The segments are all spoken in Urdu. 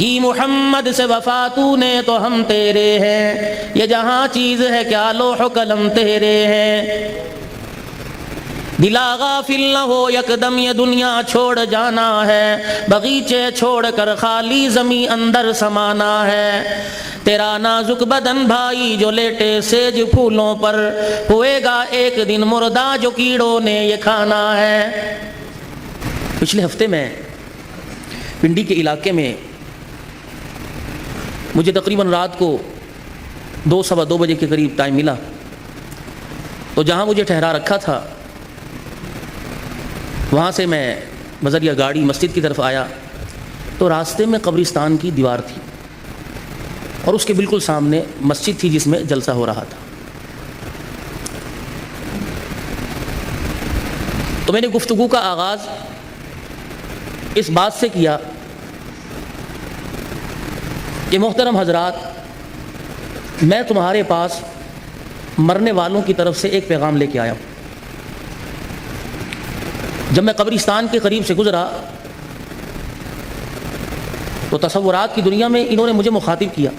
کی محمد سے وفا تو نے تو ہم تیرے ہیں، یہ جہاں چیز ہے کیا لوح و قلم تیرے ہیں۔ دلا غافل نہ ہو یکدم یہ دنیا چھوڑ جانا ہے، بغیچے چھوڑ کر خالی زمین اندر سمانا ہے۔ تیرا نازک بدن بھائی جو لیٹے سیج پھولوں پر، ہوئے گا ایک دن مردہ جو کیڑوں نے یہ کھانا ہے۔ پچھلے ہفتے میں پنڈی کے علاقے میں مجھے تقریباً رات کو 2 سوا 2 بجے کے قریب ٹائم ملا، تو جہاں مجھے ٹھہرا رکھا تھا وہاں سے میں بذریعہ گاڑی مسجد کی طرف آیا تو راستے میں قبرستان کی دیوار تھی اور اس کے بالکل سامنے مسجد تھی جس میں جلسہ ہو رہا تھا۔ تو میں نے گفتگو کا آغاز اس بات سے کیا کہ محترم حضرات، میں تمہارے پاس مرنے والوں کی طرف سے ایک پیغام لے کے آیا ہوں۔ جب میں قبرستان کے قریب سے گزرا تو تصورات کی دنیا میں انہوں نے مجھے مخاطب کیا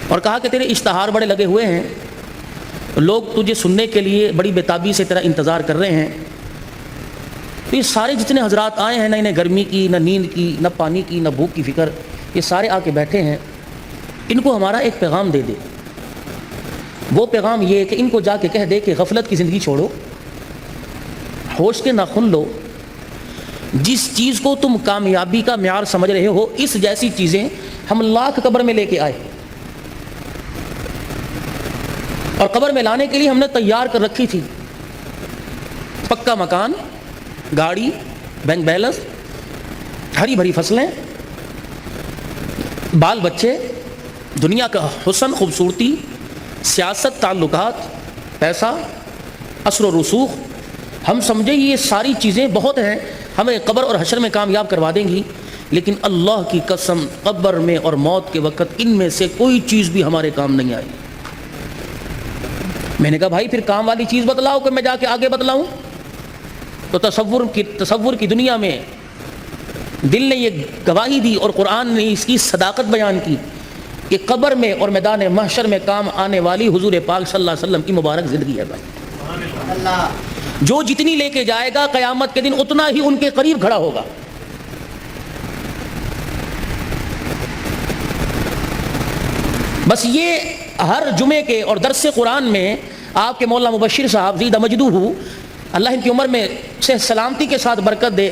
اور کہا کہ تیرے اشتہار بڑے لگے ہوئے ہیں، لوگ تجھے سننے کے لیے بڑی بےتابی سے تیرا انتظار کر رہے ہیں۔ تو یہ سارے جتنے حضرات آئے ہیں، نہ انہیں گرمی کی، نہ نیند کی، نہ پانی کی، نہ بھوک کی فکر، یہ سارے آ کے بیٹھے ہیں، ان کو ہمارا ایک پیغام دے دے۔ وہ پیغام یہ ہے کہ ان کو جا کے کہہ دے کہ غفلت کی زندگی چھوڑو، ہوش کے ناخن لو، جس چیز کو تم کامیابی کا معیار سمجھ رہے ہو، اس جیسی چیزیں ہم لاکھ قبر میں لے کے آئے، اور قبر میں لانے کے لیے ہم نے تیار کر رکھی تھی پکا مکان، گاڑی، بینک بیلنس، ہری بھری فصلیں، بال بچے، دنیا کا حسن، خوبصورتی، سیاست، تعلقات، پیسہ، اثر و رسوخ۔ ہم سمجھے یہ ساری چیزیں بہت ہیں، ہمیں قبر اور حشر میں کامیاب کروا دیں گی، لیکن اللہ کی قسم قبر میں اور موت کے وقت ان میں سے کوئی چیز بھی ہمارے کام نہیں آئی۔ میں نے کہا بھائی پھر کام والی چیز بتلاؤ کہ میں جا کے آگے بتلاؤں۔ تو تصور کی دنیا میں دل نے یہ گواہی دی اور قرآن نے اس کی صداقت بیان کی کہ قبر میں اور میدان محشر میں کام آنے والی حضور پاک صلی اللہ علیہ وسلم کی مبارک زندگی ہے بھائی۔ جو جتنی لے کے جائے گا قیامت کے دن اتنا ہی ان کے قریب کھڑا ہوگا۔ بس یہ ہر جمعے کے اور درس قرآن میں آپ کے مولانا مبشر صاحب زیدہ مجدوہ، اللہ ان کی عمر میں صحت سلامتی کے ساتھ برکت دے،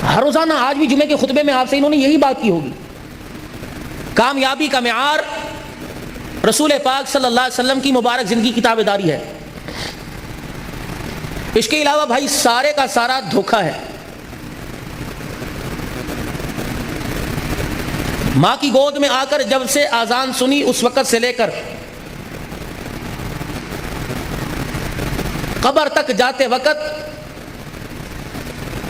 ہر روزانہ آج بھی جمعے کے خطبے میں آپ سے انہوں نے یہی بات کی ہوگی۔ کامیابی کا معیار رسول پاک صلی اللہ علیہ وسلم کی مبارک زندگی کی تابعداری ہے۔ اس کے علاوہ بھائی سارے کا سارا دھوکہ ہے۔ ماں کی گود میں آ کر جب سے اذان سنی اس وقت سے لے کر قبر تک جاتے وقت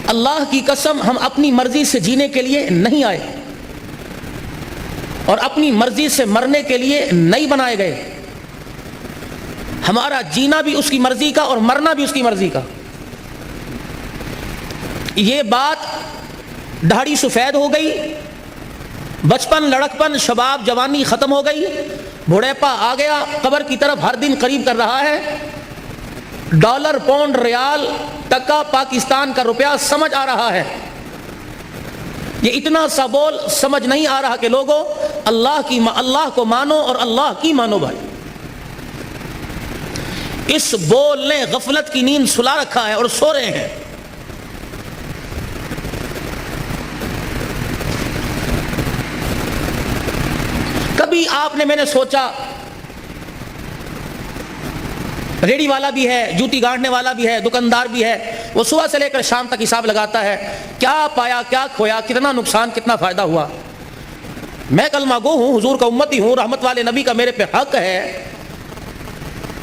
اللہ کی قسم ہم اپنی مرضی سے جینے کے لیے نہیں آئے اور اپنی مرضی سے مرنے کے لیے نہیں بنائے گئے۔ ہمارا جینا بھی اس کی مرضی کا اور مرنا بھی اس کی مرضی کا۔ یہ بات داڑھی سفید ہو گئی، بچپن، لڑکپن، شباب، جوانی ختم ہو گئی، بڑھاپا آ گیا، قبر کی طرف ہر دن قریب کر رہا ہے۔ ڈالر، پاؤنڈ، ریال، ٹکا، پاکستان کا روپیہ سمجھ آ رہا ہے۔ یہ اتنا سا بول سمجھ نہیں آ رہا کہ لوگوں اللہ کو مانو اور اللہ کی مانو بھائی۔ اس بول نے غفلت کی نیند سلا رکھا ہے اور سو رہے ہیں۔ کبھی آپ نے، میں نے سوچا ریڑی والا بھی ہے، جوتی گاڑنے والا بھی ہے، دکاندار بھی ہے، وہ صبح سے لے کر شام تک حساب لگاتا ہے، کیا پایا، کیا کھویا، کتنا نقصان، کتنا فائدہ ہوا۔ میں کلمہ گو ہوں، حضور کا امتی ہوں، رحمت والے نبی کا میرے پہ حق ہے۔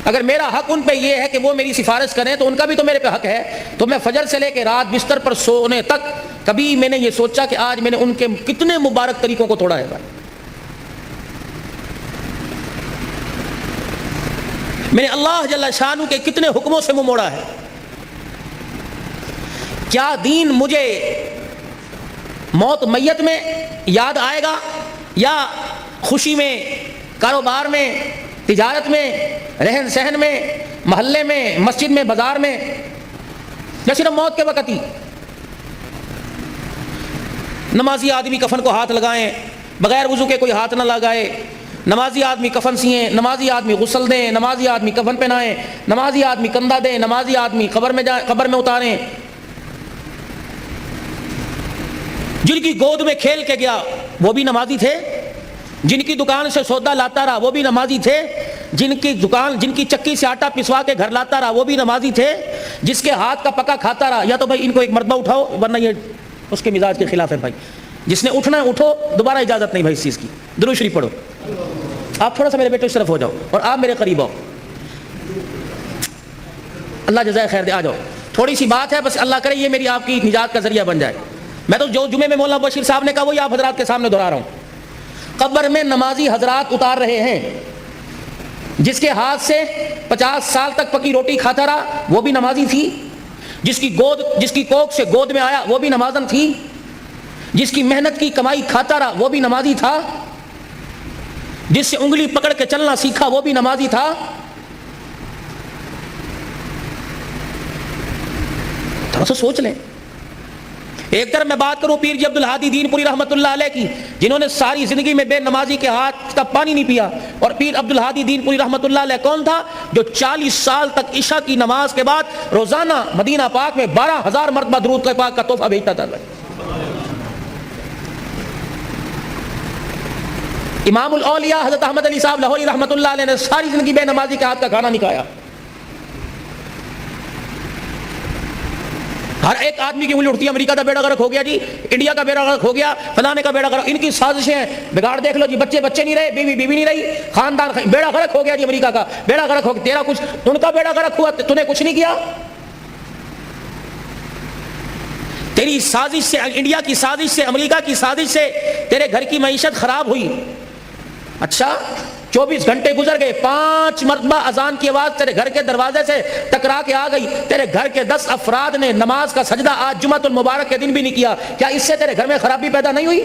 اگر میرا حق ان پہ یہ ہے کہ وہ میری سفارش کریں تو ان کا بھی تو میرے پہ حق ہے۔ تو میں فجر سے لے کے رات بستر پر سونے تک کبھی میں نے یہ سوچا کہ آج میں نے ان کے کتنے مبارک طریقوں کو توڑا ہے بھائی۔ میں نے اللہ جل شانہ کے کتنے حکموں سے منہ موڑا ہے۔ کیا دین مجھے موت میت میں یاد آئے گا یا خوشی میں، کاروبار میں، تجارت میں، رہن سہن میں، محلے میں، مسجد میں، بازار میں، یا صرف موت کے وقت ہی؟ نمازی آدمی کفن کو ہاتھ لگائیں، بغیر وضو کے کوئی ہاتھ نہ لگائے، نمازی آدمی کفن سیئیں، نمازی آدمی غسل دیں، نمازی آدمی کفن پہنائیں، نمازی آدمی کندھا دیں، نمازی آدمی قبر میں جائیں، قبر میں اتاریں۔ جن کی گود میں کھیل کے گیا وہ بھی نمازی تھے، جن کی دکان سے سودا لاتا رہا وہ بھی نمازی تھے، جن کی چکی سے آٹا پسوا کے گھر لاتا رہا وہ بھی نمازی تھے، جس کے ہاتھ کا پکا کھاتا رہا۔ یا تو بھائی ان کو ایک مرتبہ اٹھاؤ، ورنہ یہ اس کے مزاج کے خلاف ہے بھائی۔ جس نے اٹھنا ہے اٹھو، دوبارہ اجازت نہیں بھائی اس چیز کی۔ درود شریف پڑھو۔ آپ تھوڑا سا میرے بیٹے اس طرف ہو جاؤ اور آپ میرے قریب آؤ، اللہ جزائے خیر دے، آ جاؤ۔ تھوڑی سی بات ہے، بس اللہ کرے یہ میری آپ کی نجات کا ذریعہ بن جائے۔ میں تو جو جمعے میں مولانا بشیر صاحب نے کہا وہی آپ حضرات کے سامنے دہرا رہا ہوں۔ قبر میں نمازی حضرات اتار رہے ہیں، جس کے ہاتھ سے 50 سال تک پکی روٹی کھاتا رہا وہ بھی نمازی تھی، جس کی کوکھ سے گود میں آیا وہ بھی نمازن تھی، جس کی محنت کی کمائی کھاتا رہا وہ بھی نمازی تھا، جس سے انگلی پکڑ کے چلنا سیکھا وہ بھی نمازی تھا۔ تھوڑا سا سوچ لیں۔ ایک طرف میں بات کروں پیر جی عبدالہادی دین پوری رحمۃ اللہ علیہ کی، جنہوں نے ساری زندگی میں بے نمازی کے ہاتھ کا پانی نہیں پیا، اور پیر عبدالہادی دین پوری رحمۃ اللہ علیہ کون تھا؟ جو 40 سال تک عشاء کی نماز کے بعد روزانہ مدینہ پاک میں 12,000 مرتبہ درود پاک کا تحفہ بھیجتا تھا۔ امام الاولیاء حضرت احمد علی صاحب لاہوری رحمۃ اللہ علیہ نے ساری زندگی بے نمازی کے ہاتھ کا کھانا نہیں کھایا۔ ہر ایک آدمی کی انگلی اٹھتی ہے، امریکہ کا بیڑا غرق ہو گیا جی، انڈیا کا بیڑا غرق ہو گیا، فلانے کا بیڑا غرق۔ ان کی سازشیں ہیں، بگاڑ دیکھ لو جی، بچے نہیں رہے، بیوی نہیں رہی، خاندان بیڑا غرق ہو گیا جی، امریکہ کا بیڑا غرق ہو گیا، تیرا کچھ، ان کا بیڑا غرق ہوا، تو نے کچھ نہیں کیا۔ تیری سازش سے، انڈیا کی سازش سے، امریکہ کی سازش سے تیرے گھر کی معیشت خراب ہوئی۔ اچھا 24 گھنٹے گزر گئے، 5 مرتبہ اذان کی آواز تیرے گھر کے دروازے سے ٹکرا کے آ گئی، تیرے گھر کے 10 افراد نے نماز کا سجدہ آج جمعۃ المبارک کے دن بھی نہیں کیا، کیا اس سے تیرے گھر میں خرابی پیدا نہیں ہوئی؟